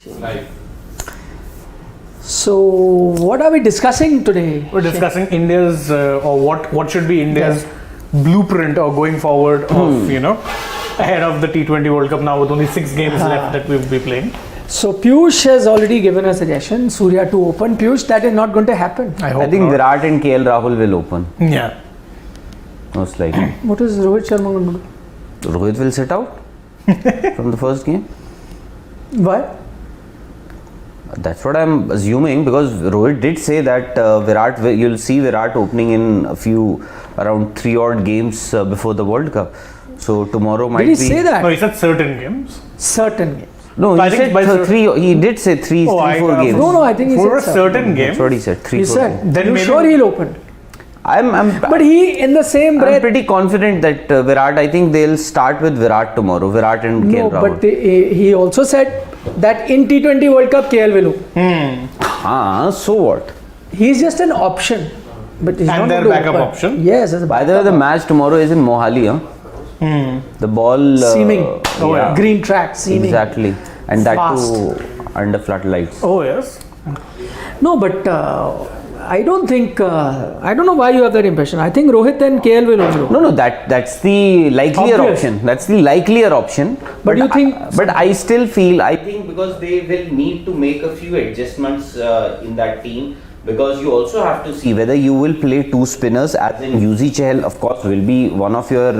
Live. So, what are we discussing today? We're discussing India's or what should be India's blueprint or going forward of ahead of the T20 World Cup now with only 6 games left that we'll be playing. So, Piyush has already given a suggestion, Surya to open. Piyush, that is not going to happen. I think not. Virat and KL Rahul will open. Yeah. Most likely. What is Rohit Sharma going to do? Rohit will sit out from the first game. Why? That's what I'm assuming, because Rohit did say that you'll see Virat opening in around 3 odd games before the World Cup. So tomorrow might be. Did he say that? No, he said certain games. Certain games. No, he said 3. He did say 4 games. No, I think he for said a certain game. That's what he said. 3, He 4 said. games. Then You're maybe- sure he'll open? But he, in the same I'm breath. pretty confident that Virat. I think they'll start with Virat tomorrow. Virat and No, KL Rahul. but he also said that in T20 World Cup, KL will open. So what? He's just an option. But he's And not their going to backup open. option. Yes. As a By the way, the match tomorrow is in Mohali. The ball. Seeming. Yeah. Green track, seeming. Exactly. And that Fast. too under floodlights. Oh yes. No, but I don't think, I don't know why you have that impression. I think Rohit and KL will only open. No, that's the likelier Obvious. option. That's the likelier option. But you think- But I still feel, I think because they will need to make a few adjustments in that team. Because you also have to see whether you will play 2 spinners, as in Yuzi Chahal, of course, will be one of your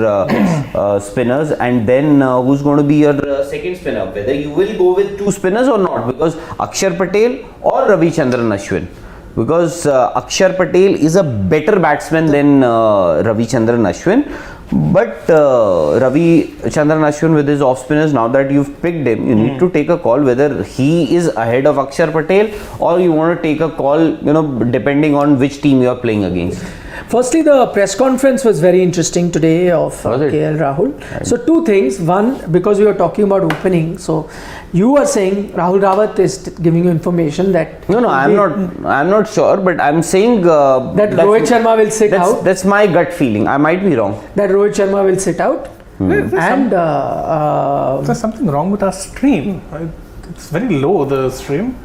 spinners, and then who's going to be your second spinner? Whether you will go with 2 spinners or not, because Akshar Patel or Ravichandran Ashwin. Because Akshar Patel is a better batsman than Ravichandran Ashwin. But Ravichandran Ashwin with his off spinners, now that you've picked him, you need to take a call whether he is ahead of Akshar Patel, or you want to take a call, depending on which team you are playing against. Firstly, the press conference was very interesting today of Was it? KL Rahul. So 2 things. One, because we were talking about opening, so you were saying Rahul Rawat is giving you information that No, I'm not sure, but I'm saying that Rohit Sharma will sit out. That's my gut feeling. I might be wrong. That Rohit Sharma will sit out. And There's something wrong with our stream. It's very low, the stream.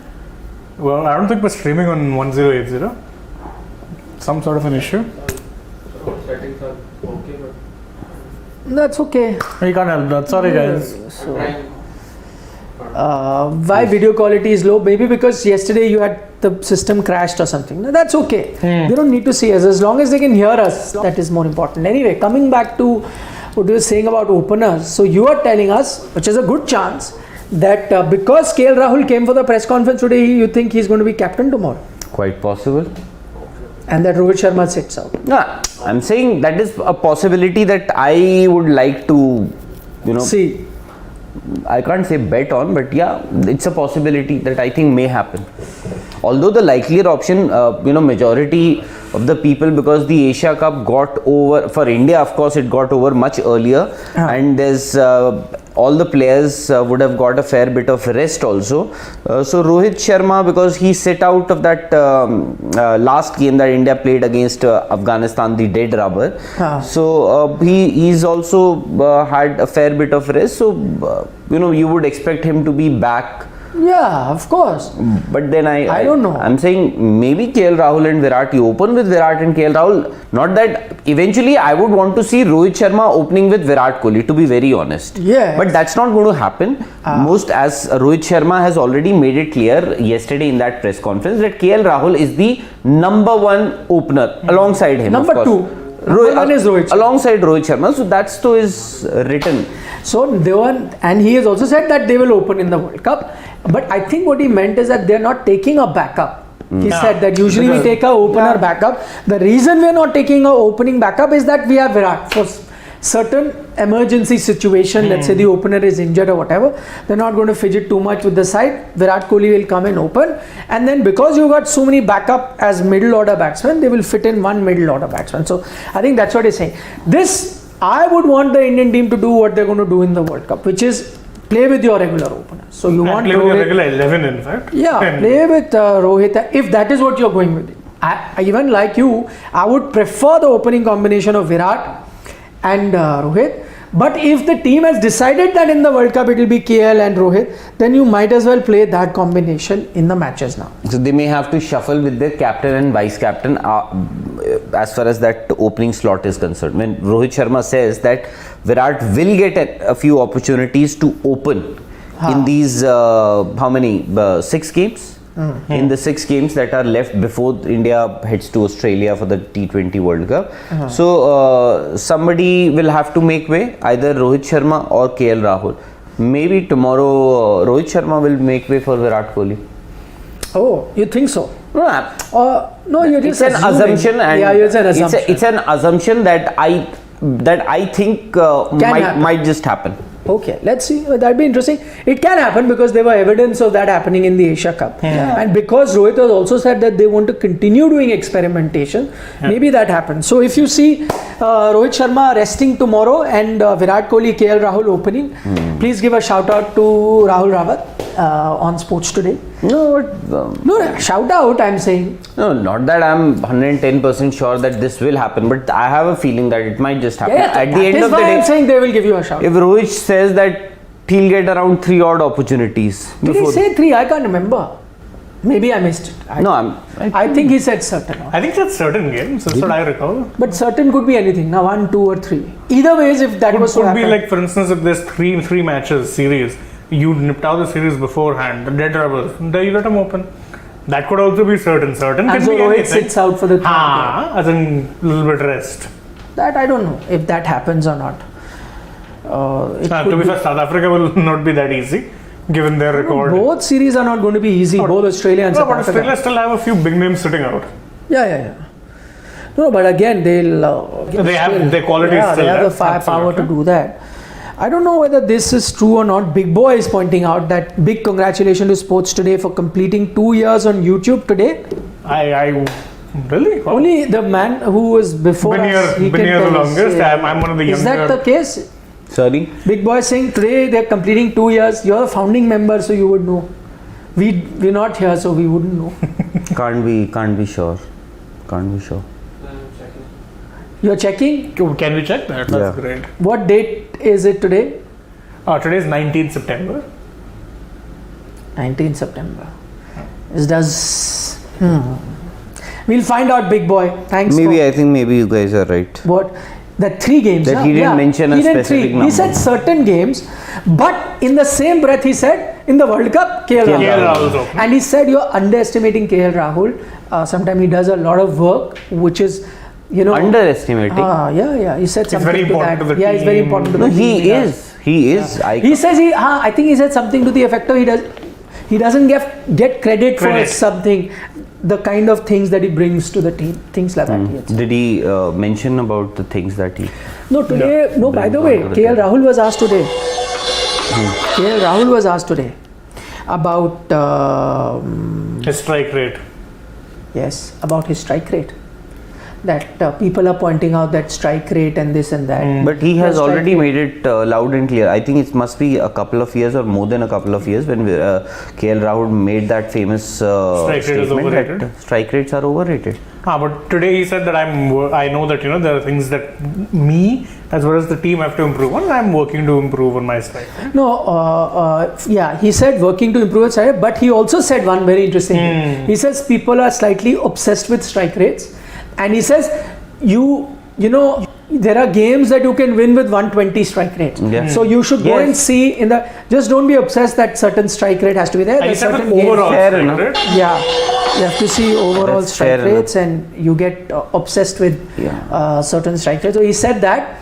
Well, I don't think we're streaming on 1080. Some sort of an issue. So settings are okay, but that's okay. We can't help that. Sorry guys. So, why video quality is low? Maybe because yesterday you had the system crashed or something. No, that's okay. They don't need to see us. As long as they can hear us, that is more important. Anyway, coming back to what you were saying about openers. So you are telling us, which is a good chance, that because KL Rahul came for the press conference today, you think he's going to be captain tomorrow? Quite possible. And that Rohit Sharma sits out. Yeah, I'm saying that is a possibility that I would like to, See, I can't say bet on, but yeah, it's a possibility that I think may happen. Although the likelier option, majority of the people, because the Asia Cup got over, for India, of course, it got over much earlier, and there's all the players would have got a fair bit of rest also. So Rohit Sharma, because he set out of that last game that India played against Afghanistan, the dead rubber. So he's also had a fair bit of rest. So you would expect him to be back. yeah, of course. But then I don't know. I'm saying maybe KL Rahul and Virat, you open with Virat and KL Rahul. Not that eventually I would want to see Rohit Sharma opening with Virat Kohli, to be very honest. Yes. But that's not going to happen. Most, as Rohit Sharma has already made it clear yesterday in that press conference, that KL Rahul is the number 1 opener alongside him. Number of course. 2. Number 1 is Rohit Sharma. Alongside Rohit Sharma. So that's to is written. So they were, and he has also said that they will open in the World Cup. But I think what he meant is that they're not taking a backup. He said that usually we take a opener backup. The reason we're not taking a opening backup is that we have Virat for certain emergency situation. Let's say the opener is injured or whatever. They're not going to fidget too much with the side. Virat Kohli will come and open. And then because you got so many backup as middle order batsmen, they will fit in 1 middle order batsman. So I think that's what he's saying. I would want the Indian team to do what they're going to do in the World Cup, which is play with your regular opener. So you want Play with your Rohit, regular 11 in fact. yeah, And play with Rohit if that is what you're going with. I even like you, I would prefer the opening combination of Virat and Rohit. But if the team has decided that in the World Cup it will be KL and Rohit, then you might as well play that combination in the matches now. So they may have to shuffle with their captain and vice captain as far as that opening slot is concerned. When Rohit Sharma says that Virat will get a few opportunities to open in these how many 6 games? In the 6 games that are left before India heads to Australia for the T20 World Cup. So somebody will have to make way, either Rohit Sharma or KL Rahul. Maybe tomorrow Rohit Sharma will make way for Virat Kohli. Oh, you think so? No, No, you're just it's an assuming. assumption, and Yeah, it's an assumption. it's an assumption that I think might just happen. Okay, let's see. That'd be interesting. It can happen because there were evidence of that happening in the Asia Cup. And because Rohit has also said that they want to continue doing experimentation, maybe that happens. So if you see Rohit Sharma resting tomorrow and Virat Kohli, KL Rahul opening, please give a shout out to Rahul Rawat on Sports Today. No, shout out, I'm saying. No, not that I'm 110% sure that this will happen, but I have a feeling that it might just happen. At the end of the day, I'm saying they will give you a shout. if Rohit says that he'll get around 3 odd opportunities. Did he say 3? I can't remember. Maybe I missed it. I think he said certain. I think that's certain games. That's what I recall. But certain could be anything. Now 1, 2 or 3. Either ways, if that was to Could be happen. like, for instance, if there's three matches series, you nipped out the series beforehand, the dead rubbers, then you let them open. That could also be certain. Certain And can so be Rohit anything. sits out for the 3rd game. As in a little bit rest. That I don't know if that happens or not. To be fair, South Africa will not be that easy, given their record. Both series are not going to be easy. Both Australia and No, South but Africa. Australia still have a few big names sitting out. Yeah. No, but again, they'll. They have their quality Yeah, still they have the left, firepower to absolutely. do that. I don't know whether this is true or not. Big Boy is pointing out that big congratulations to Sports Today for completing 2 years on YouTube today. I really? Wow. Only the man who was before Been us, he here can the tell us. longest. Yeah. I'm one of the Is younger. that the case? Sorry? Big Boy saying today they're completing 2 years. You're a founding member, so you would know. We're not here, so we wouldn't know. Can't be sure. I'm checking. You're checking? Can we check that? That's Yeah. great. What date is it today? Today is 19th September. 19 September. We'll find out, Big Boy. Thanks. I think maybe you guys are right. What? That 3 games. That huh? he didn't mention a he didn't specific 3. number. He said certain games, but in the same breath he said in the World Cup, KL KL Rahul. Rahul's opening. And he said you're underestimating KL Rahul. Sometimes he does a lot of work, which is, Underestimating? Yeah. He said something very to important that. to the Yeah, it's very team. important to No, the team. he is. He is. He says I think he said something to the effect of he doesn't get credit for something, the kind of things that he brings to the team, things like that. he had said. Did he mention about the things that he... No, today, no, by the way, KL Rahul was asked today. KL Rahul was asked today about, His strike rate. yes, about his strike rate. That people are pointing out that strike rate and this and that. But he has The strike already rate. made it loud and clear. I think it must be a couple of years or more than a couple of years when KL Rahul made that famous Strike rate is statement overrated. that strike rates are overrated. But today he said that I know that there are things that me as well as the team have to improve on. I'm working to improve on my strike rate. No, he said working to improve his strike rate, but he also said one very interesting thing. He says people are slightly obsessed with strike rates, and he says there are games that you can win with 120 strike rate. Yeah. So you should go and see just don't be obsessed that certain strike rate has to be there. I There's said certain that games- overall Fair strike enough. rate. Yeah, you have to see overall That's strike fair rates, and you get obsessed with certain strike rates. So he said that.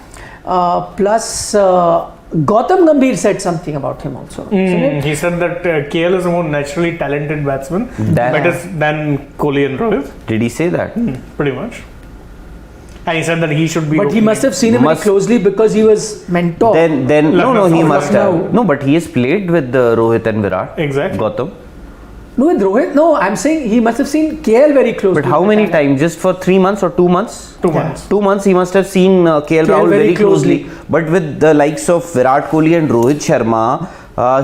Plus, Gautam Gambhir said something about him also. Isn't it? He said that KL is a more naturally talented batsman than Kohli and Rohit, Did he say that? pretty much. And he said that he should be. But he opening. must have seen him very Must- closely because he was mentor. Then Lucknow, he must Lucknow. have. No, but he has played with Rohit and Virat. Exactly. Gautam. No, with Rohit. No, I'm saying he must have seen KL very closely. But how many times? Just for 3 months or 2 months? 2 months. 2 months he must have seen KL Rahul very closely. But with the likes of Virat Kohli and Rohit Sharma,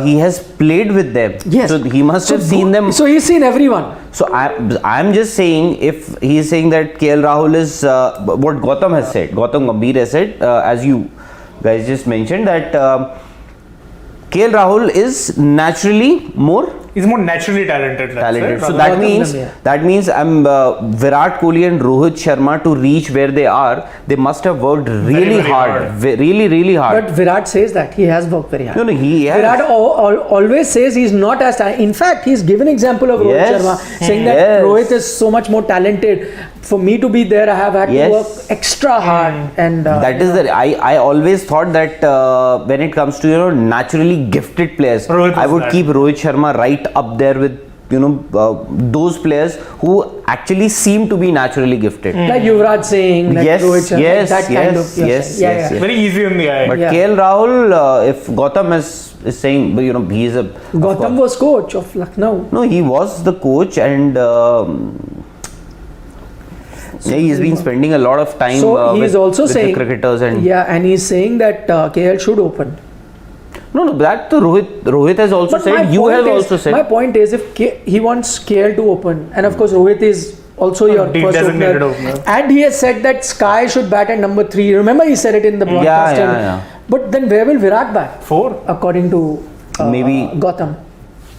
he has played with them. Yes. So he must have seen them. So he's seen everyone. So I'm just saying, if he is saying that KL Rahul is what Gautam has said, Gautam Gambhir has said, as you guys just mentioned that KL Rahul is naturally more He's more naturally talented. talented. So rather that means Virat Kohli and Rohit Sharma to reach where they are, they must have worked really very hard, hard. really hard. But Virat says that he has worked very hard. No, he has. Virat always says he's not as talented. In fact, he's given example of Rohit Yes. Sharma, saying that Yes. Rohit is so much more talented. For me to be there, I have had Yes. to work extra hard. And That is the I always thought that when it comes to naturally gifted players, Rohit I is would that. keep Rohit Sharma right up there with those players who actually seem to be naturally gifted. like Yuvraj Singh, like Yes, Rohit Sharma, yes, that kind yes, of yes, yeah, yes, yeah. Very easy on the eye. But Yeah. KL Rahul, if Gautam is saying, he is a Gautam was coach of Lucknow. no, he was the coach and. He's been spending a lot of time So he's also with saying the cricketers and and he's saying that KL should open. no, that the Rohit has also But said. You have also said. My point is, if he wants KL to open, and of course Rohit is also your first designated opener, opener. and he has said that Sky should bat at number 3. Remember, he said it in the broadcast. yeah. But then where will Virat bat? 4. According to Maybe Gautam.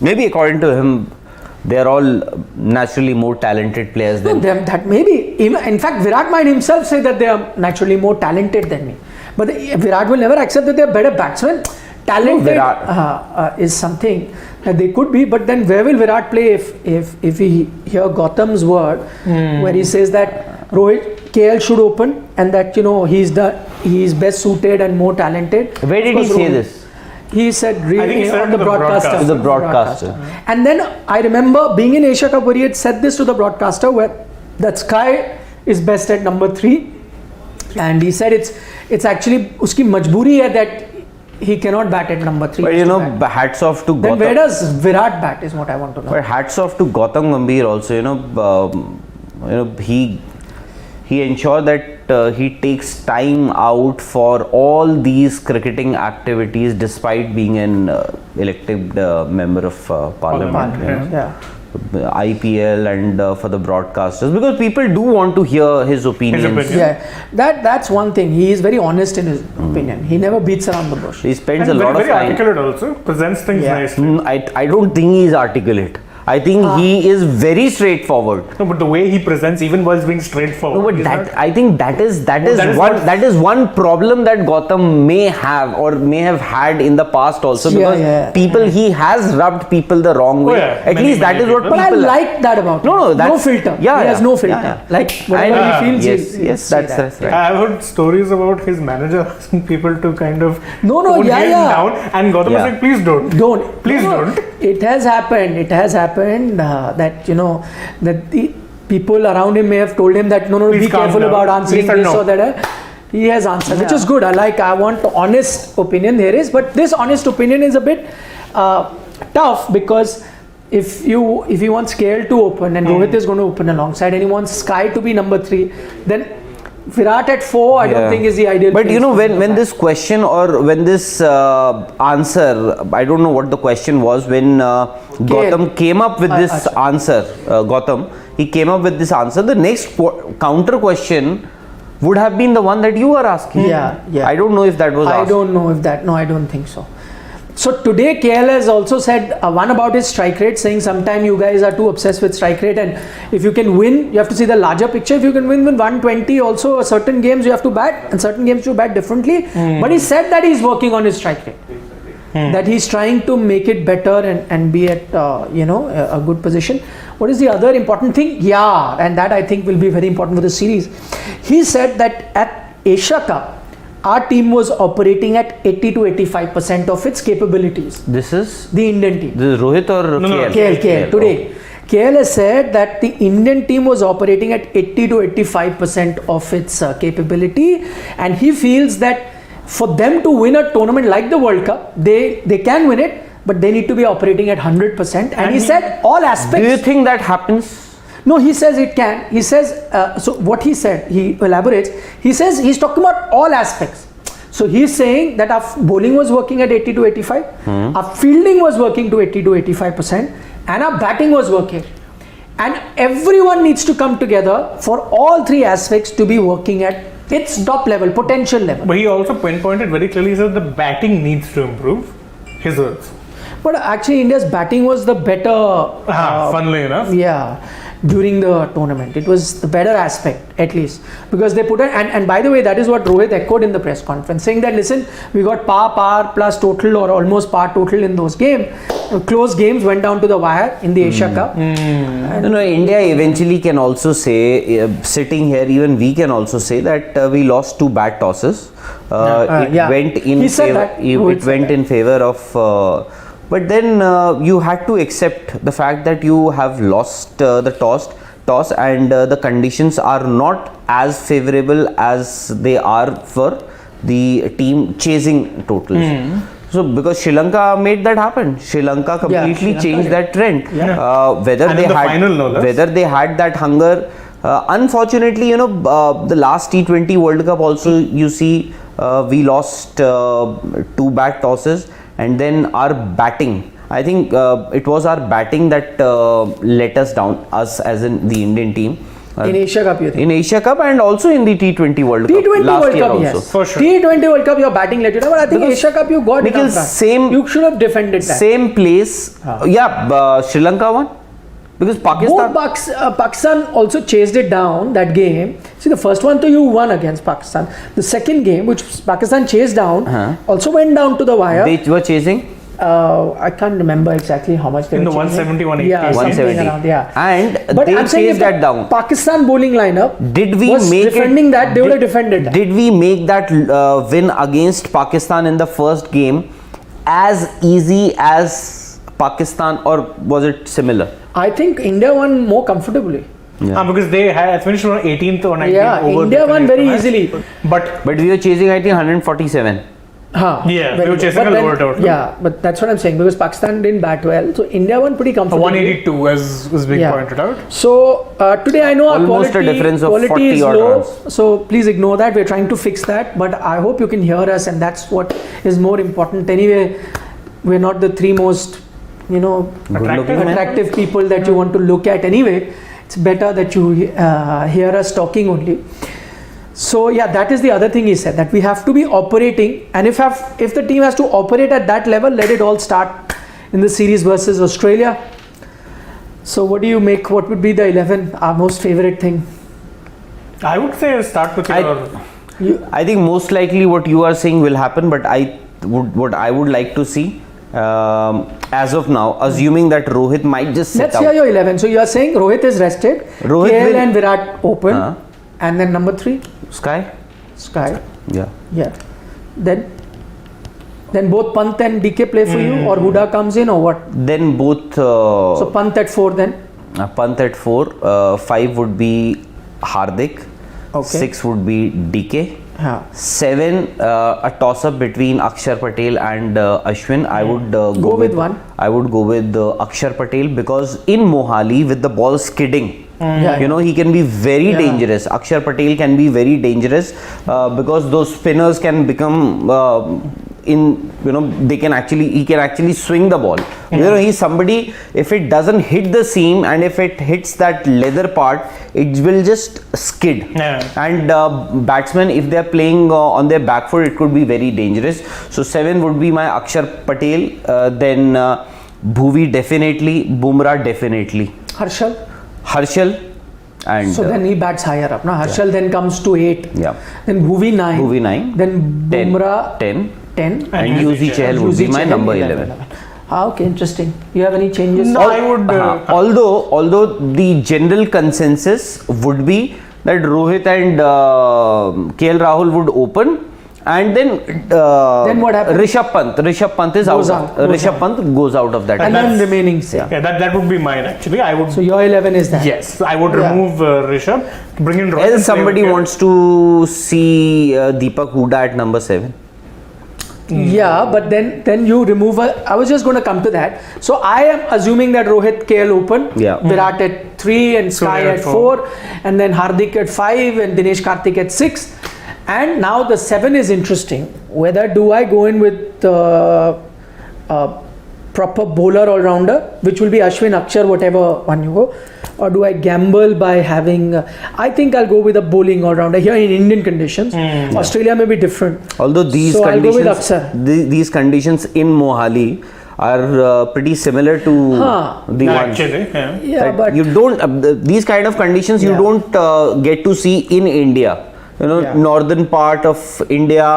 Maybe according to him, they are all naturally more talented players No, than. that maybe. In fact, Virat might himself say that they are naturally more talented than me. But Virat will never accept that they are better batsmen. Talented is something that they could be, but then where will Virat play if we hear Gautam's word, where he says that Rohit KL should open and that he's best suited and more talented. Where did he say this? He said I think he said on it the to the broadcaster. To the broadcaster. And then I remember being in Asia Cup where he had said this to the broadcaster, where that Sky is best at number 3, and he said it's actually uski majburi hai that he cannot bat at number 3. But hats off to Then where Gautam. does Virat bat is what I want to know. But hats off to Gautam Gambhir also. He ensured that he takes time out for all these cricketing activities despite being an elected member of parliament. Yeah. IPL and for the broadcasters, because people do want to hear his opinions. opinion. Yeah, that's one thing. He is very honest in his opinion. He never beats around the bush. He spends And a lot very of time. articulate also. Presents things Yeah. nicely. I don't think he is articulate. I think he is very straightforward. No, but the way he presents, even while being straightforward. No, but he's that not- I think that is one problem that Gautam may have or may have had in the past also, Yeah, because yeah. people he has rubbed people the wrong way. yeah. At Many, least that many is what people. But I people like that about him. No, no that's- filter. yeah, he has yeah, no filter. yeah. Like whatever And, he feels. yes, he'll yes, say that's that. right. I've heard stories about his manager asking people to kind of No, tone yeah, him yeah. down, and Gautam was Yeah. like, please don't. Don't. Please No, don't. It has happened. It has happened that that the people around him may have told him that no, Please be calm careful down. about answering Please said this no. or that. He has answered, which is good. I want honest opinion. There is, but this honest opinion is a bit tough, because if he wants KL to open and Rohit is going to open alongside, and he wants Sky to be number 3, then Virat at 4, I don't think is the ideal. But place for him to when bat. this question or when this answer, I don't know what the question was, when Gautam came up with this Achha. answer, he came up with this answer, the next counter question would have been the one that you are asking. Yeah. I don't know if that was I asked. don't know if that. No, I don't think so. So today KL has also said one about his strike rate, saying sometime you guys are too obsessed with strike rate, and if you can win, you have to see the larger picture. If you can win with 120, also certain games you have to bat, and certain games you bat differently. But he said that he's working on his strike rate, that he's trying to make it better and be at a good position. What is the other important thing? Yeah, and that I think will be very important for the series. He said that at Asia Cup, our team was operating at 80 to 85% of its capabilities. This is The Indian team. this is Rohit or No, no, KL? KL today. KL has said that the Indian team was operating at 80 to 85% of its capability, and he feels that for them to win a tournament like the World Cup, they can win it, but they need to be operating at 100%. And he said all aspects. Do you think that happens? No, he says it can. He says, so what he said, he elaborates, he says he's talking about all aspects. So he's saying that our bowling was working at 80 to 85, our fielding was working to 80 to 85%, and our batting was working. And everyone needs to come together for all 3 aspects to be working at It's top level, potential level. But he also pinpointed very clearly, he said the batting needs to improve. His words. But actually, India's batting was the better. Funnily enough. Yeah, during the tournament, it was the better aspect, at least, because they put it. And by the way, that is what Rohit echoed in the press conference, saying that listen, we got par plus total or almost par total in those games. Close games went down to the wire in the Asia Cup. No, India eventually can also say, sitting here, even we can also say that we lost 2 bad tosses. Went in He said favor. that. It went in favor of. But then you had to accept the fact that you have lost the toss and the conditions are not as favorable as they are for the team chasing totals. So because Sri Lanka made that happen, Sri Lanka completely changed that trend. Whether they had that hunger. Unfortunately, the last T20 World Cup also, you see, we lost 2 bad tosses. And then our batting, I think it was our batting that let us down, us as in the Indian team. In Asia Cup, you think? In Asia Cup and also in the T20 World Cup. T20 last World year Cup, also. yes. For sure. T20 World Cup, your batting let you down. But I think Because Asia Cup, you got enough runs. You should have defended that. Same place. Sri Lanka won. Because Pakistan. Both Pakistan also chased it down, that game. See, the first one you won against Pakistan. The second game, which Pakistan chased down, also went down to the wire. They were chasing? I can't remember exactly how much they in were the 170, 180. Yeah, 170. around, yeah. And but they I'm saying chased that down. Pakistan bowling lineup was make defending that, they would have defended that. Did we make that win against Pakistan in the first game as easy as Pakistan, or was it similar? I think India won more comfortably. Because they had finished on 18th or 19th. Yeah, India won very easily. But we were chasing, I think, 147. Yeah, we were chasing a lower total. Yeah, but that's what I'm saying, because Pakistan didn't bat well, so India won pretty comfortably. 182 as was being pointed out. So today I know Almost our a difference of quality 40 is odd low, runs. so please ignore that. We're trying to fix that, but I hope you can hear us, and that's what is more important. Anyway, we're not the 3 most attractive people that you want to look at anyway. It's better that you hear us talking only. So yeah, that is the other thing he said, that we have to be operating, and if the team has to operate at that level, let it all start in the series versus Australia. So what do you make? What would be the 11? Our most favorite thing? I would say start with I think most likely what you are saying will happen, but what I would like to see as of now, assuming that Rohit might just sit Let's hear your 11. So you are saying Rohit is rested, KL and Virat open, and then number 3? Sky. Yeah. Then both Pant and DK play for you, or Huda comes in, or what? Then both. So Pant at 4 then? Pant at 4. 5 would be Hardik. Okay. 6 would be DK. 7, a toss up between Akshar Patel and Ashwin. I would go with one. I would go with Akshar Patel, because in Mohali, with the ball skidding, he can be very dangerous. Akshar Patel can be very dangerous because those spinners can become he can actually swing the ball. He's somebody, if it doesn't hit the seam and if it hits that leather part, it will just skid. And batsmen, if they are playing on their back foot, it could be very dangerous. So 7 would be my Akshar Patel, then Bhuvi definitely, Bumrah definitely, Harshal, and so then he bats higher up. Now Harshal then comes to 8. Then Bhuvi 9. Then Bumrah 10. And UZ Chahal would be my number 11. Okay, interesting. You have any changes? No, I would. Although the general consensus would be that Rohit and KL Rahul would open, and then what happens? Rishabh Pant is out. Rishabh Pant goes out of that. And then remaining 6. Yeah, that would be mine actually. I would. So your 11 is that? Yes, I would remove Rishabh, bring in Rohit. Else somebody wants to see Deepak Huda at number 7. Yeah, but then you remove I was just going to come to that. So I am assuming that Rohit, KL open, Virat at 3 and Sky at 4, and then Hardik at 5 and Dinesh Karthik at 6. And now the 7 is interesting. Whether do I go in with proper bowler all-rounder, which will be Ashwin, Akshar, whatever one you go, or do I gamble by having? I think I'll go with a bowling all-rounder here in Indian conditions. Australia may be different. Although these So I'll go with conditions, Akshar. these conditions in Mohali are pretty similar to the ones. Actually, Yeah, That but you don't these kind of conditions you Yeah. don't get to see in India. Yeah. Northern part of India,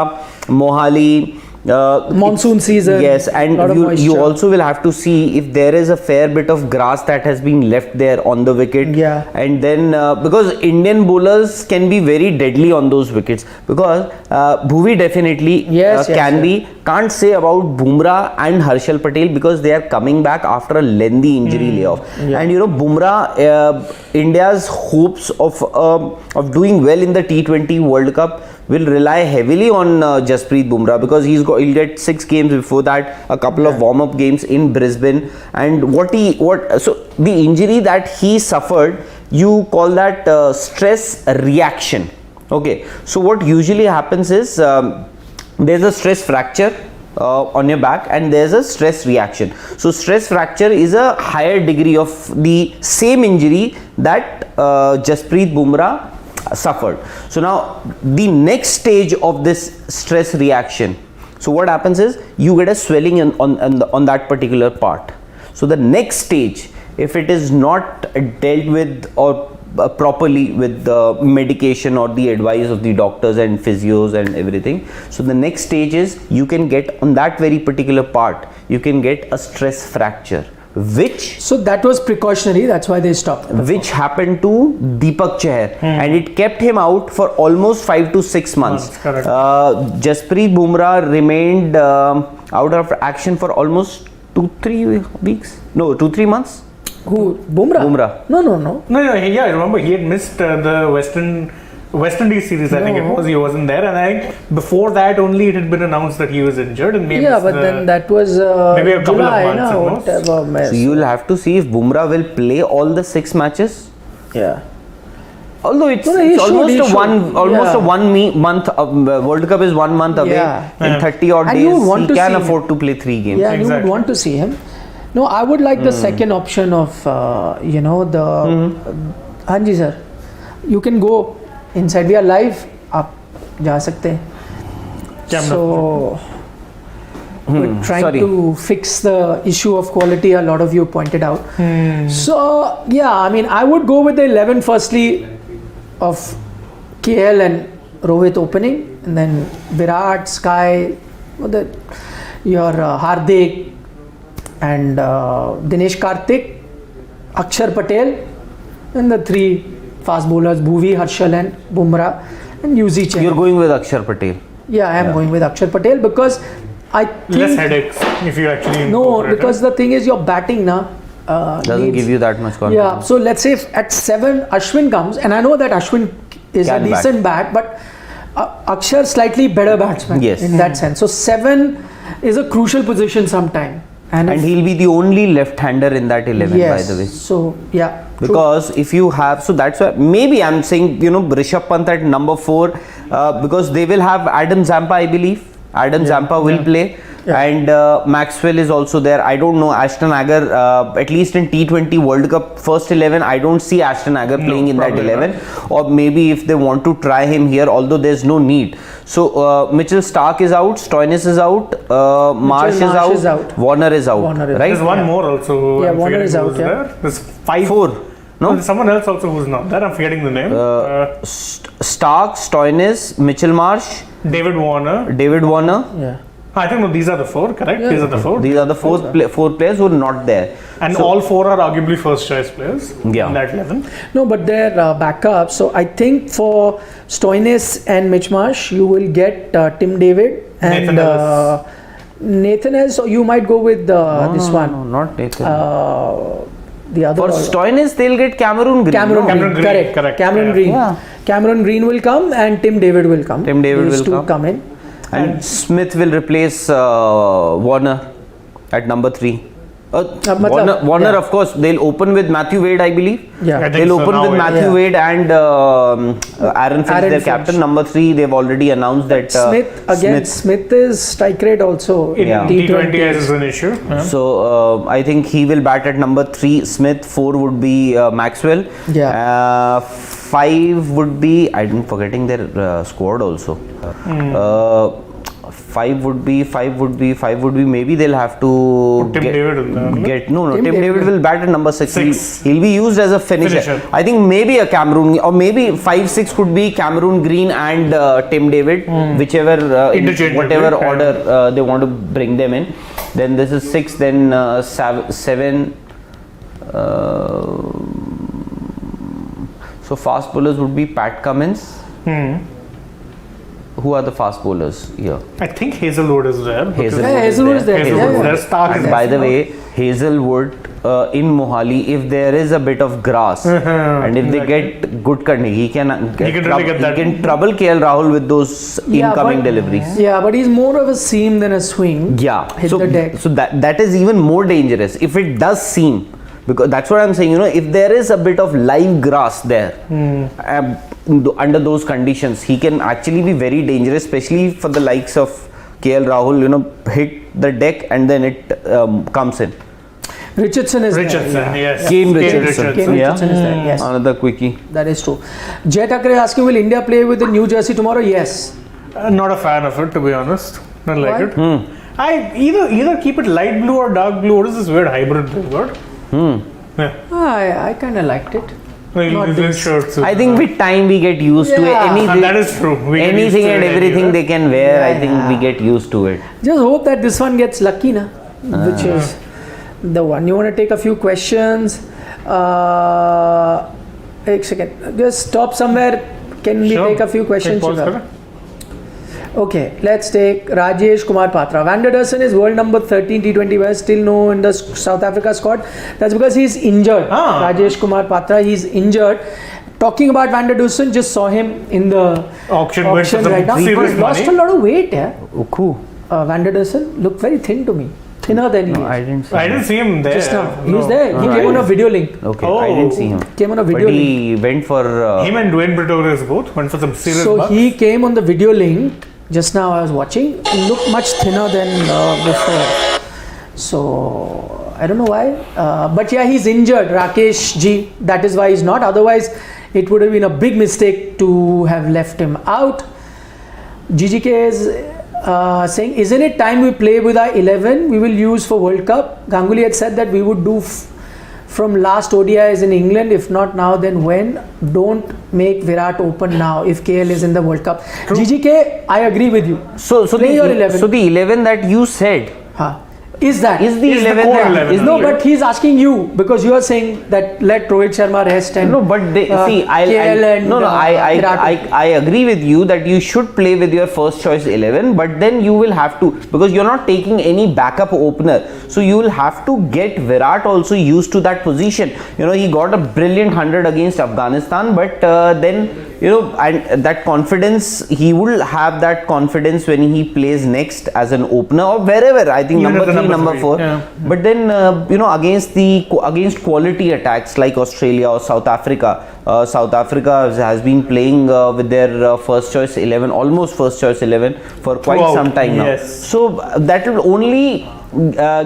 Mohali. Monsoon season. Yes, and lot of you moisture. also will have to see if there is a fair bit of grass that has been left there on the wicket. Yeah. And then because Indian bowlers can be very deadly on those wickets, because Bhuvi definitely Yes, yes, can yes. be. Can't say about Bumrah and Harshal Patel because they are coming back after a lengthy injury layoff. Yeah. And Bumrah, India's hopes of doing well in the T20 World Cup will rely heavily on Jasprit Bumrah, because he'll get 6 games before that, a couple of warm-up games in Brisbane, and so the injury that he suffered, you call that stress reaction. Okay, so what usually happens is there's a stress fracture on your back and there's a stress reaction. So stress fracture is a higher degree of the same injury that Jasprit Bumrah suffered. So now the next stage of this stress reaction, so what happens is you get a swelling on that particular part. So the next stage, if it is not dealt with or properly with the medication or the advice of the doctors and physios and everything, so the next stage is you can get on that very particular part, you can get a stress fracture, which So that was precautionary. That's why they stopped. which happened to Deepak Chahar, and it kept him out for almost 5 to 6 months. Correct. Jasprit Bumrah remained out of action for almost 2-3 weeks. No, 2-3 months. Who? Bumrah? No. No, yeah, I remember he had missed the West Indies series, I think it was. He wasn't there, and I think before that only it had been announced that he was injured, and maybe Yeah, but then that was maybe a couple July, of months at most. whatever mess. So you will have to see if Bumrah will play all the 6 matches. Yeah. Although it's, No, he it's should, almost he a should. almost a Yeah. 1 month World Cup is 1 month away. Yeah. In 30 odd And you days, would want he to can see him. afford to play 3 games. Yeah, and you would Exactly. want to see him. No, I would like the second option of, the. Hanji sir, you can go inside. We are live. आप जा सकते हैं. Camera. So we're trying sorry. to fix the issue of quality. A lot of you pointed out. So yeah, I mean, I would go with the 11 firstly of KL and Rohit opening, and then Virat, Sky, your Hardik and Dinesh Karthik, Akshar Patel, and the 3 fast bowlers Bhuvi, Harshal and Bumrah, and UZ Chahar. You're going with Akshar Patel. Yeah, I am going with Akshar Patel because I think less headaches if you actually no, incorporate it. because the thing is your batting now Doesn't needs- give you that much confidence. Yeah, so let's say if at 7 Ashwin comes, and I know that Ashwin is Can a bat. decent bat, but Akshar slightly better batsman Yes. in that sense. So 7 is a crucial position sometime, and And if- he'll be the only left-hander in that 11, yes, by the way. so yeah, true. Because if you have, so that's why maybe I'm saying, Rishabh Pant at number 4, because they will have Adam Zampa, I believe. Adam Zampa will play. Yeah. And Maxwell is also there. I don't know Ashton Agar, at least in T20 World Cup first 11, I don't see Ashton Agar playing in that probably 11. Or maybe if they want to try him here, although there's no need. So Mitchell Stark is out, Stoinis is out, Marsh is out, Warner is out, Warner is right? There's one more also. Yeah, I'm Warner forgetting is out, who's yeah. there. There's 5. 4. No? There's someone else also who's not there. I'm forgetting the name. Stark, Stoinis, Mitchell Marsh, David Warner. David Warner. yeah. I think no, these are the 4, correct? Yeah. These are the 4. These are the 4 players who are not there. And So- all 4 are arguably first choice players Yeah. in that 11. No, but they're backup. So I think for Stoinis and Mitch Marsh, you will get Tim David and Nathan Ellis. Nathan Ellis. So you might go with this one. No, not Nathan. The other For Stoinis, they'll get Cameron Green. Cameron no? Green, Cameron Green, correct. correct, Cameron yeah. Green. Yeah. Cameron Green will come and Tim David will come. Tim David These will two come. in. And Smith will replace Warner at number 3. Warner, of course, they'll open with Matthew Wade, I believe. Yeah. I think They'll so open now, with yeah. Matthew Wade and Aaron Finch, Aaron their Finch. captain. Number 3, they've already announced that Smith is strike rate also In Yeah. T20 is an issue. Yeah. So I think he will bat at number 3, Smith. 4 would be Maxwell. Yeah. 5 would be, I'm forgetting their squad also. 5 would be maybe they'll have to Tim David in there. Tim David will bat at number 6. 6. He'll be used as a finisher. I think maybe a Cameroon, or maybe 5-6 could be Cameroon Green and Tim David, whichever whatever order they want to bring them in. Then this is 6, then 7. So fast bowlers would be Pat Cummins. Who are the fast bowlers here? I think Hazelwood is there. Hazelwood is there. Hazelwood is there. Stark is And there. by the way, Hazelwood in Mohali, if there is a bit of grass and if they get good cutting, he can really get that. he can trouble KL Rahul with those incoming deliveries. Yeah, but he's more of a seam than a swing. Yeah, Hit so the deck. so that is even more dangerous if it does seem, because that's what I'm saying. If there is a bit of live grass there, under those conditions, he can actually be very dangerous, especially for the likes of KL Rahul. Hit the deck and then it comes in. Richardson is Richardson, there. yes. Kane Richardson. Kane Richardson is there. Yes, Another quickie. that is true. Jay Thakkar is asking, will India play with the new jersey tomorrow? Yes. Not a fan of it, to be honest. Not like Why? it. I either keep it light blue or dark blue. What is this weird hybrid thing? What? Yeah. I kind of liked it. Like, Not these this. shirts. I think with time we get used to it. Yeah. Anything, That is true. We get used anything to and it everything anyway. they can wear. I think Yeah. we get used to it. Just hope that this one gets lucky, na? Which is the one. You want to take a few questions? एक second. Just stop somewhere. Can we Sure. take a few questions? Take pause, Shiva? correct? Okay, let's take Rajesh Kumar Patra. Van der Dussen is world number 13 T20 West, still no in the South Africa squad. That's because he's injured. Rajesh Kumar Patra, he's injured. Talking about Van der Dussen, just saw him in the Auction went for some right now. He's serious lost money. a lot of weight. Yeah. Cool. Van der Dussen looked very thin to me. Thinner than he is. I didn't see I didn't see him there. Just now. He No. was there. He came on a video link. Okay, Oh. I didn't see him. Came on a But video link. he went for. Him and Dwayne Pretorius both went for some serious So bucks. he came on the video link. Just now I was watching. He looked much thinner than before. So I don't know why. But yeah, he's injured. Rakesh G. That is why he's not. Otherwise, it would have been a big mistake to have left him out. GGK is saying, isn't it time we play with our 11 we will use for World Cup? Ganguly had said that we would do from last ODIs in England. If not now, then when? Don't make Virat open now if KL is in the World Cup. GGK, I agree with you. So Play your 11. So the 11 that you said Is that? is the Is the 11 core that 11. is No, the- but he's asking you because you are saying that let Rohit Sharma rest and No, but they, see, KL and Virat. I agree with you that you should play with your first choice 11, but then you will have to, because you're not taking any backup opener, so you will have to get Virat also used to that position. He got a brilliant 100 against Afghanistan, but then and that confidence, he will have that confidence when he plays next as an opener or wherever. I think Even number at the 3, number three, 4. yeah. But then against quality attacks like Australia or South Africa, South Africa has been playing with their first choice 11, almost first choice 11 for quite Throughout, some time now. yes. So that will only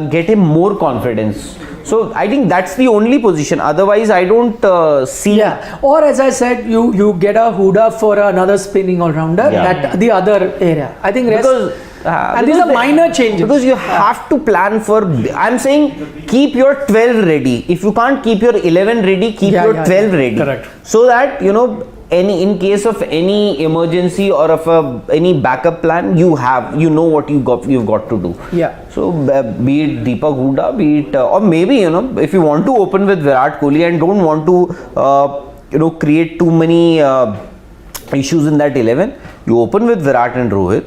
get him more confidence. So I think that's the only position. Otherwise, I don't see. Yeah, or as I said, you get a Huda for another spinning all rounder. Yeah. That the other area. I think rest. Because, and these are minor changes. Because you have to plan for. I'm saying keep your 12 ready. If you can't keep your 11 ready, keep your 12 ready. Correct. So that in case of any emergency or of any backup plan, you know what you've got to do. Yeah. So be it Deepak Huda, be it or maybe if you want to open with Virat Kohli and don't want to create too many issues in that 11, you open with Virat and Rohit.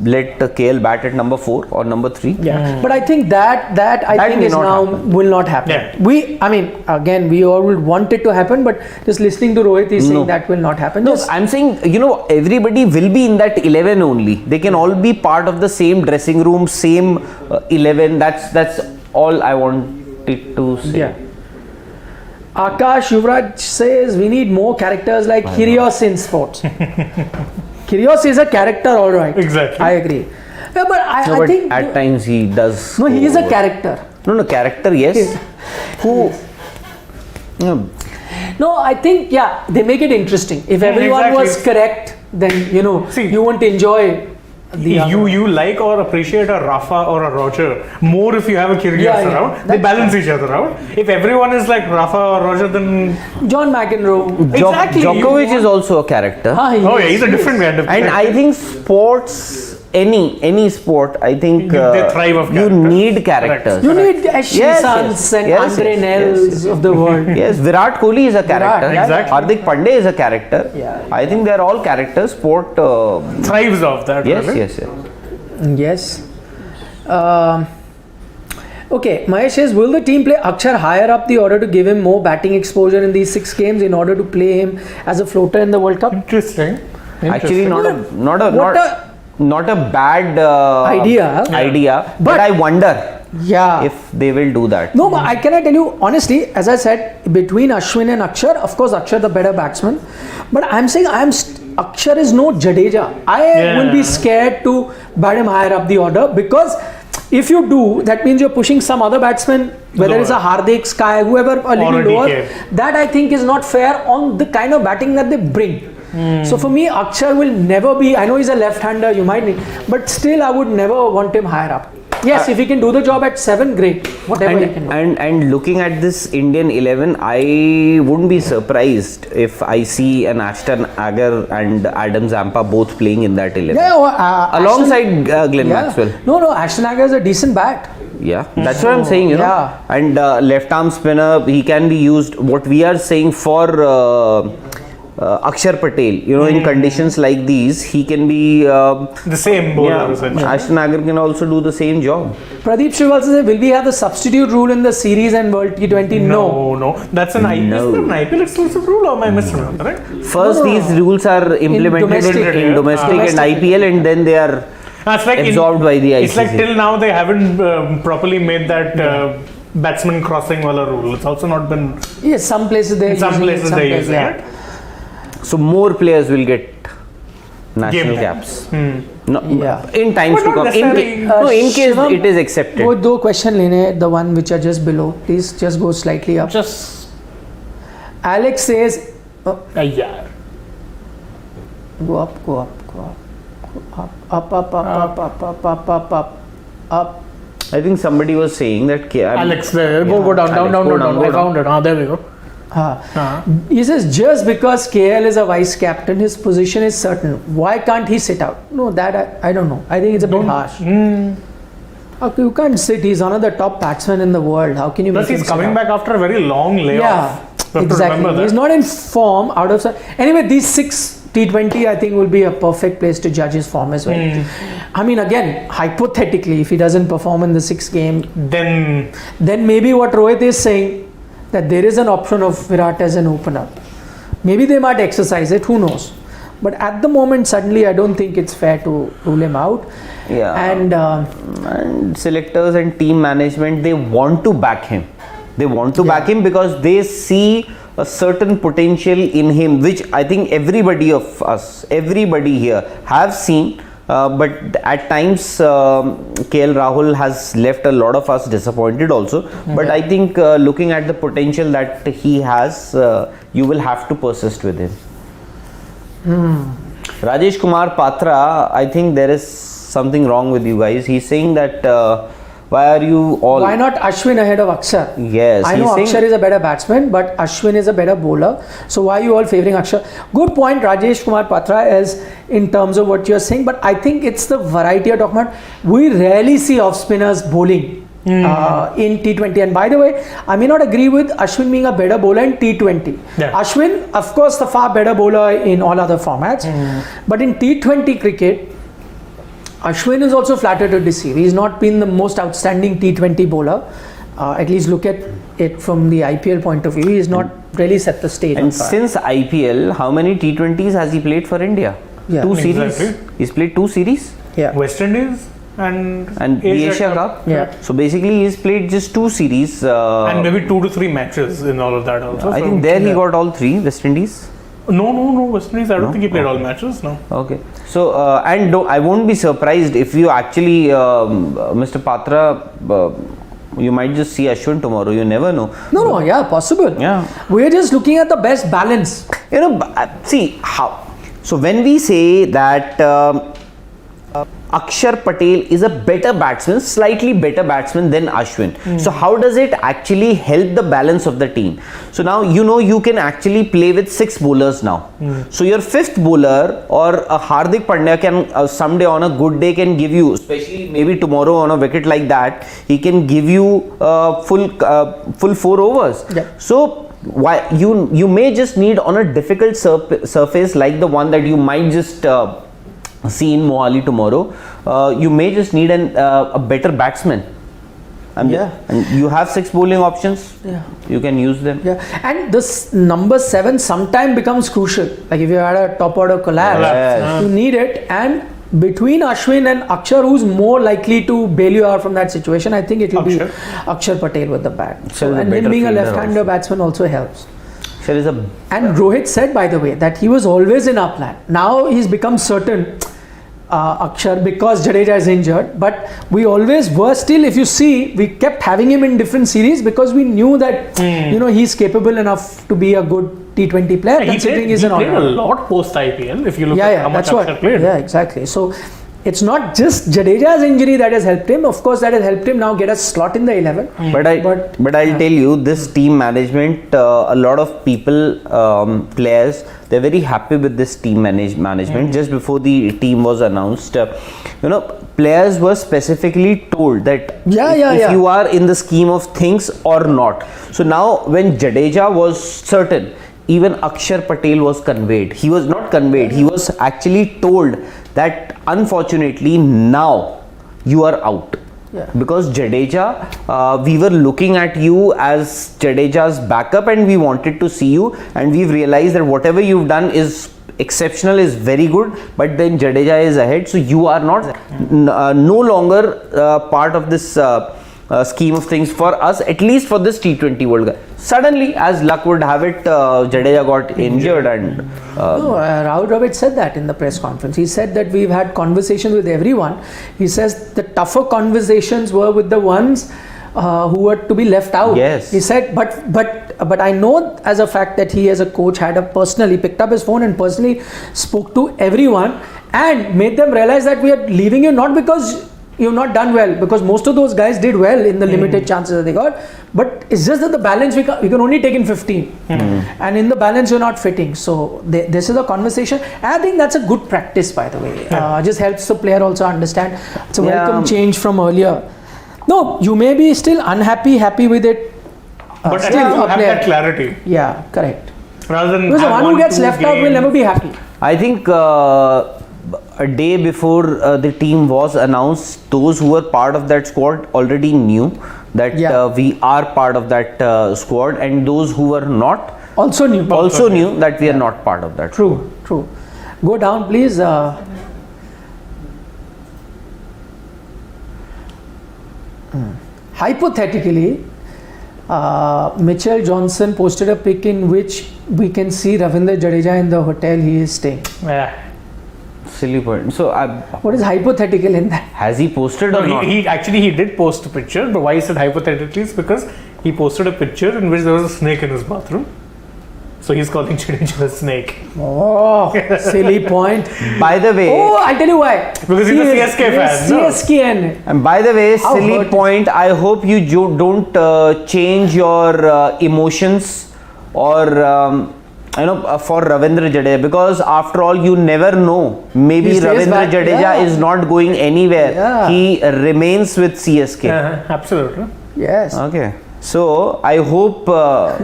Let KL bat at number 4 or number 3. Yeah, but I think that I think may is not now happen. will not happen. Yeah. I mean, again, we all would want it to happen, but just listening to Rohit, he's saying that will not happen. No, Just- I'm saying, everybody will be in that 11 only. They can all be part of the same dressing room, same 11. That's all I want it to say. Yeah. Akash Yuvraj says we need more characters like Kyrgios in sports. Kyrgios is a character, all right. Exactly. I agree. Yeah, but I No, but think at times he does. no, he go is a over. character. No, character, yes. Who? No, No, I think they make it interesting. If everyone exactly. was correct, then See, you won't enjoy the other. you like or appreciate a Rafa or a Roger more if you have a Kyrgios Yeah, around. that's They balance each other out. If everyone is like Rafa or Roger, then John McEnroe. Exactly. Djokovic is also a character. he's a different kind of. And I think sports, any sport, I think They thrive of you characters. need characters. You need Ashley Yes, Sons and yes, Andre yes, Nels yes, of the world. Yes, Virat Kohli is a character. exactly. Hardik Pandey is a character. Yeah. I think they are all characters. Sport. thrives off that. Yes, really. yes, yes. Yes. Okay, Mahesh says, will the team play Akshar higher up the order to give him more batting exposure in these 6 games in order to play him as a floater in the World Cup? Interesting. Actually, not a bad Idea. But I wonder Yeah. if they will do that. No, but I cannot tell you honestly, as I said, between Ashwin and Akshar, of course Akshar the better batsman, but I'm saying Akshar is no Jadeja. I will be scared to bat him higher up the order, because if you do, that means you're pushing some other batsman, whether it's a Hardik, Sky, whoever, a little lower. That I think is not fair on the kind of batting that they bring. So for me, Akshar will never be, I know he's a left-hander, you might need, but still I would never want him higher up. Yes, if he can do the job at 7, great. Whatever he can do. And looking at this Indian 11, I wouldn't be surprised if I see an Ashton Agar and Adam Zampa both playing in that 11. Yeah, Alongside Glenn Maxwell. No, Ashton Agar is a decent bat. Yeah, that's what I'm saying, Yeah. And left arm spinner, he can be used, what we are saying for Akshar Patel, in conditions like these, he can be The same bowler, essentially. Ashton Agar can also do the same job. Pradeep Srivalsa says, will we have the substitute rule in the series and World T20? No. That's an IPL exclusive rule, or am I misremembering, right? First, these rules are implemented in domestic and IPL, and then they are It's like absorbed by the ICC. It's like till now they haven't properly made that batsman crossing wala rule. It's also not been. Yes, some places they use yeah. it. So So more players will get national Game caps. No, Yeah. in times But to not come. necessarily- In case Shivam, it is accepted. वो दो question लेने, the one which are just below. Please just go slightly up. Just Alex says, yeah. go up. Up. I think somebody was saying that. Alex, go down. I found it. There we go. He says, just because KL is a vice captain, his position is certain. Why can't he sit out? No, that I don't know. I think it's a bit harsh. You can't sit. He's one of the top batsmen in the world. How can you Plus, make him he's sit coming out? back after a very long layoff. Yeah, You have to remember exactly. that. He's not in form out of. Anyway, these 6 T20 I think will be a perfect place to judge his form as well. I mean, again, hypothetically, if he doesn't perform in the 6th game, Then maybe what Rohit is saying, that there is an option of Virat as an opener. Maybe they might exercise it, who knows. But at the moment, suddenly, I don't think it's fair to rule him out. Yeah. And selectors and team management, they want to back him. They want to back him because they see a certain potential in him, which I think everybody here have seen. But at times, KL Rahul has left a lot of us disappointed also. But I think looking at the potential that he has, you will have to persist with him. Rajesh Kumar Patra, I think there is something wrong with you guys. He's saying that why not Ashwin ahead of Akshar? Yes, I know Akshar is a better batsman, but Ashwin is a better bowler. So why are you all favoring Akshar? Good point, Rajesh Kumar Patra, is in terms of what you're saying, but I think it's the variety of document. We rarely see off spinners bowling in T20. And by the way, I may not agree with Ashwin being a better bowler in T20. Yeah. Ashwin, of course, the far better bowler in all other formats, but in T20 cricket, Ashwin is also flattered to deceive. He's not been the most outstanding T20 bowler. At least look at it from the IPL point of view. He's not really set the stage. And since IPL, how many T20s has he played for India? Yeah. 2 series. Exactly. He's played 2 series. Yeah. West Indies, and Asia Cup. Yeah. So basically, he's played just 2 series. and maybe 2 to 3 matches in all of that also. I So- think there he got all 3 West Indies. No, West Indies. I don't think he played all matches. No. Okay. So and I won't be surprised if you actually, Mr. Patra, you might just see Ashwin tomorrow. You never know. No, yeah, possible. Yeah. We're just looking at the best balance. You know, see how. So when we say that Akshar Patel is a better batsman, slightly better batsman than Ashwin. So how does it actually help the balance of the team? So now you can actually play with 6 bowlers now. So your 5th bowler or a Hardik Pandya can someday on a good day can give you, especially maybe tomorrow on a wicket like that, he can give you full 4 overs. Yeah. So why you may just need on a difficult surface like the one that you might just see in Mohali tomorrow, you may just need a better batsman. And you have 6 bowling options. Yeah. You can use them. Yeah, and this number 7 sometime becomes crucial. Like if you had a top order collapse, Yes. you need it. And between Ashwin and Akshar, who's more likely to bail you out from that situation? I think it will be Akshar. Akshar Patel with the bat. Akshar is So, a and him better being a fielder left-hander also. batsman also helps. There is a And Rohit said, by the way, that he was always in our plan. Now he's become certain, Akshar, because Jadeja is injured. But we always were still, if you see, we kept having him in different series because we knew that, he's capable enough to be a good T20 player, considering he's an he played a all-rounder. lot post IPL. If you look Yeah, at how much that's what. Akshar played. Yeah, exactly. So it's not just Jadeja's injury that has helped him. Of course, that has helped him now get a slot in the 11. But I'll tell you, this team management, a lot of people, players, they're very happy with this team management. Just before the team was announced, players were specifically told that if you are in the scheme of things or not. So now when Jadeja was certain, even Akshar Patel was conveyed. He was not conveyed. He was actually told that unfortunately now you are out. Yeah. Because Jadeja, we were looking at you as Jadeja's backup and we wanted to see you, and we've realized that whatever you've done is exceptional, is very good, but then Jadeja is ahead, so you are not no longer part of this scheme of things for us, at least for this T20 World Cup. Suddenly, as luck would have it, Jadeja got injured and Rahul Dravid said that in the press conference. He said that we've had conversations with everyone. He says the tougher conversations were with the ones who were to be left out. Yes. He said, but I know as a fact that he as a coach he picked up his phone and personally spoke to everyone and made them realize that we are leaving you not because you've not done well, because most of those guys did well in the limited chances that they got, but it's just that the balance we can only take in 15 and in the balance you're not fitting. So this is a conversation, and I think that's a good practice, by the way. Just helps the player also understand it's a welcome change from earlier. No, you may be still happy with it, But at still least you a have player. that clarity. Yeah, correct. Rather than Because the have one who gets 2 left out will games. never be happy. I think a day before the team was announced, those who were part of that squad already knew that we are part of that squad, and those who were not Also new. knew that we are not part of that. True. Go down, please. Hypothetically, Mitchell Johnson posted a pic in which we can see Ravindra Jadeja in the hotel he is staying. Yeah. Silly point. So What is hypothetical in that? has he posted or No, not? he did post a picture, but why he said hypothetically is because he posted a picture in which there was a snake in his bathroom. So he's calling Jadeja a snake. Oh, silly point. By the way, Oh, I'll tell you why. Because he's a CSK fan, no? CSKN. and by the way, How silly hurt point. I hope you don't change your emotions or for Ravindra Jadeja, because after all, you never know. Maybe He stays Ravindra back, Jadeja yeah. is not going anywhere. Yeah. He remains with CSK. Absolutely. Yes. Okay. So I hope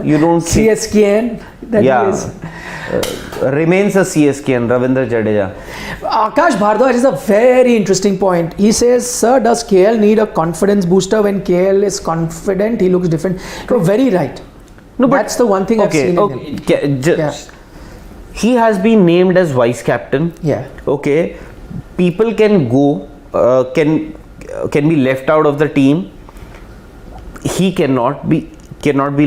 you don't CSKN. That is. Remains a CSK and Ravindra Jadeja. Akash Bhardwaj is a very interesting point. He says, sir, does KL need a confidence booster? When KL is confident, he looks different. You're very right. No, but that's the one thing I've seen in him. He has been named as vice captain. Yeah. Okay, people can go, left out of the team. He cannot be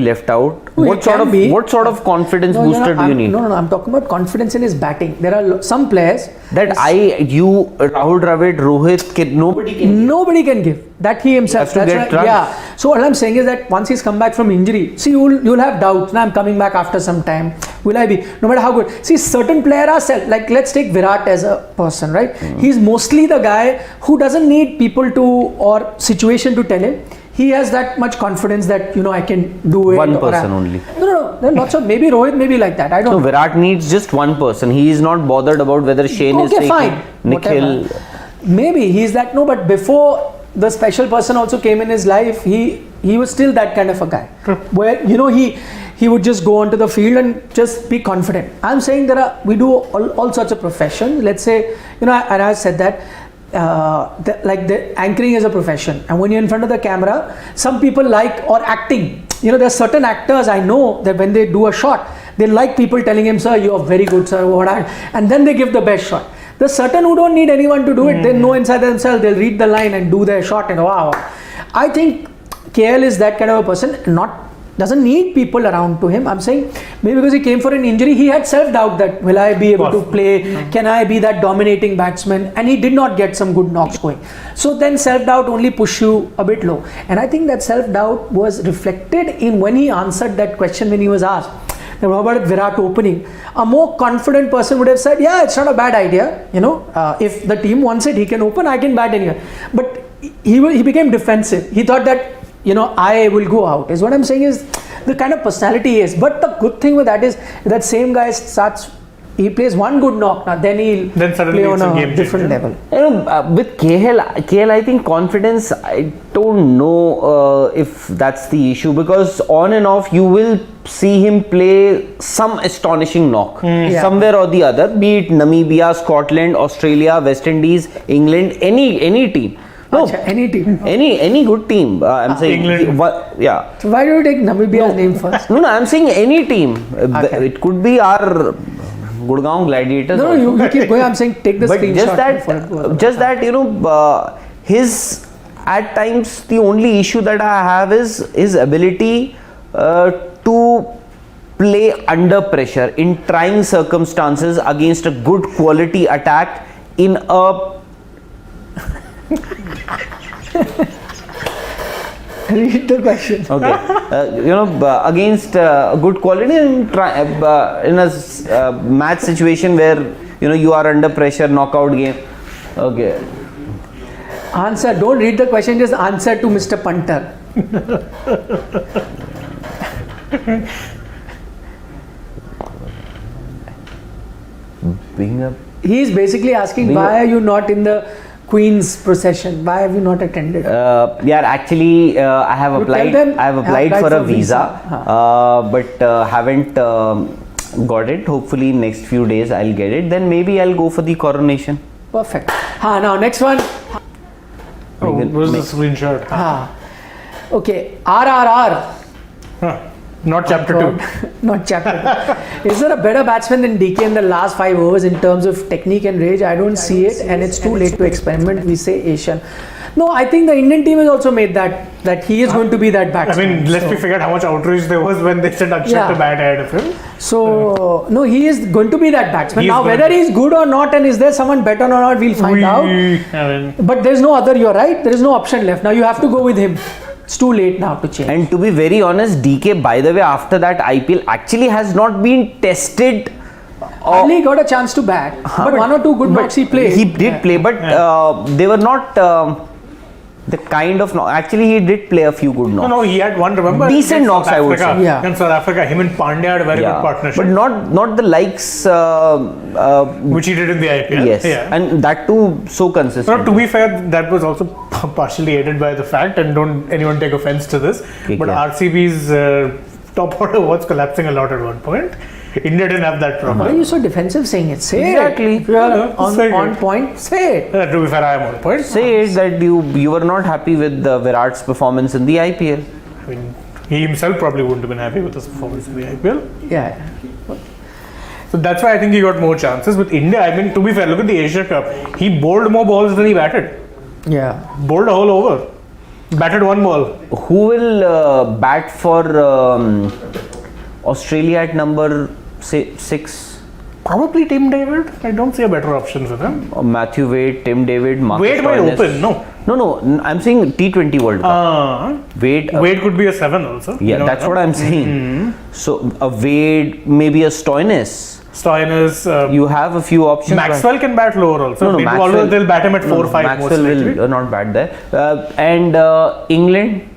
left out. No, he What can sort of confidence booster do you need? No, I'm talking about confidence in his batting. There are some players That Rahul Dravid, Rohit, nobody can give. That he himself. Has to get runs. Yeah. So what I'm saying is that once he's come back from injury, see, you'll have doubts. Now I'm coming back after some time. Will I be? No matter how good. See, certain players are like, let's take Virat as a person, right? He's mostly the guy who doesn't need people to or situation to tell him. He has that much confidence that I can do it. One person only. No. There are lots of, maybe Rohit may be like that. I don't know. No, Virat needs just one person. He is not bothered about whether Shane is taking fine. Nikhil. Maybe he's that. No, but before the special person also came in his life, he was still that kind of a guy. Where he would just go onto the field and just be confident. I'm saying we do all sorts of professions. Let's say and I said that. The anchoring is a profession, and when you're in front of the camera, some people or acting. There are certain actors I know that when they do a shot, they like people telling him, "Sir, you are very good, sir," and then they give the best shot. There's certain who don't need anyone to do it. They know inside themselves. They'll read the line and do their shot, and wow. I think KL is that kind of a person. Doesn't need people around to him. I'm saying maybe because he came for an injury, he had self-doubt that will I be able to play? Can I be that dominating batsman? And he did not get some good knocks going. So then self-doubt only push you a bit low. And I think that self-doubt was reflected in when he answered that question when he was asked. What about Virat opening? A more confident person would have said, yeah, it's not a bad idea. If the team wants it, he can open, I can bat anywhere. But he became defensive. He thought that I will go out, is what I'm saying is the kind of personality he is. But the good thing with that is that same guy he plays one good knock now, then suddenly play on a different level. With KL, I think confidence, I don't know if that's the issue, because on and off you will see him play some astonishing knock somewhere or the other, be it Namibia, Scotland, Australia, West Indies, England, any team. No, any team. Any good team. I'm saying England. So why do you take Namibia's name first? No, I'm saying any team. It could be our Gurgaon Gladiators. No, you keep going. I'm saying take the screenshot. Just that his at times the only issue that I have is his ability to play under pressure in trying circumstances against a good quality attack in a Read the question. Okay. Against good quality in a match situation where you are under pressure, knockout game. Okay. Answer. Don't read the question. Just answer to Mr. Punter. He is basically asking why are you not in the Queen's procession? Why have you not attended? Actually, I have applied. I have applied for a visa, but haven't got it. Hopefully, next few days I'll get it. Then maybe I'll go for the coronation. Perfect. Now next one. Where's the screenshot? Okay. RRR. Not chapter 2. Not chapter 2. Is there a better batsman than DK in the last 5 overs in terms of technique and range? I don't see it, and it's too late to experiment. We say Asian. No, I think the Indian team has also made that he is going to be that batsman. I mean, let's be forget how much outrage there was when they sent AajTak to bat ahead of him. So, no, he is going to be that batsman. Now, whether he's good or not, and is there someone better or not, we'll find out. But there's no other, you're right, there is no option left. Now, you have to go with him. It's too late now to change. And to be very honest, DK, by the way, after that IPL actually has not been tested. Only got a chance to bat, but 1 or 2 good knocks he played. He did play, but they were not the kind of knock. Actually, he did play a few good knocks. No, he had one. Remember, decent knocks, I would say. In South Africa, him and Pandya had a very good partnership, but not the likes which he did in the IPL. Yes, and that too so consistent. No, to be fair, that was also partially aided by the fact, and don't anyone take offense to this, but RCB's top order was collapsing a lot at one point. India didn't have that problem. Why are you so defensive saying it? Say exactly. If you are on point, say it. To be fair, I am on point. Say it that you were not happy with Virat's performance in the IPL. I mean, he himself probably wouldn't have been happy with his performance in the IPL. Yeah. So that's why I think he got more chances. With India, I mean, to be fair, look at the Asia Cup. He bowled more balls than he batted. Yeah. Bowled a whole over. Batted one ball. Who will bat for Australia at number say 6? Probably Tim David. I don't see a better option for them. Matthew Wade, Tim David, Marcus Wade might Stoinis. open. No. No. I'm saying T20 World Cup. Wade. Wade could be a 7 also. Yeah, that's what I'm saying. So a Wade, maybe a Stoinis. Stoinis. You have a few options. Maxwell can bat lower also. No, Maxwell, although they'll bat him at 4-5 Maxwell most likely. will not bat there. And England.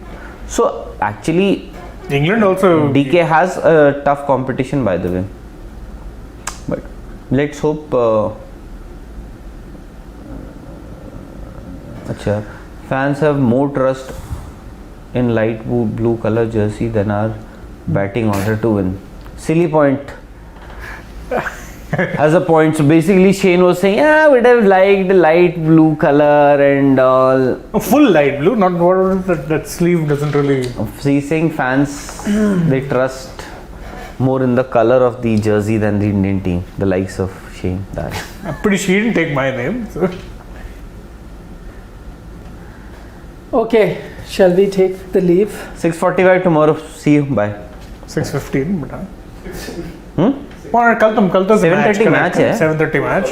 So actually, England also. DK has a tough competition, by the way. But let's hope. Fans have more trust in light blue color jersey than our batting order to win. Silly point. Has a point. So basically, Shane was saying, we'd have liked light blue color and all. Full light blue, not what that sleeve doesn't really. So he's saying fans they trust more in the color of the jersey than the Indian team, the likes of Shane. That. I'm pretty sure he didn't take my name. So. Okay, shall we take the leave? 6:45 tomorrow. See you. Bye. 6:15. But, कल 7:30 match है. 7:30 match.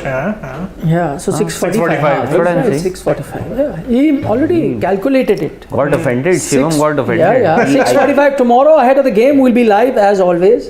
Yeah, so 6:45. 6:45. That's what I'm saying. 6:45. Yeah, he already calculated it. Got offended. Shivam got offended. Yeah. 6:45 tomorrow ahead of the game. We'll be live as always.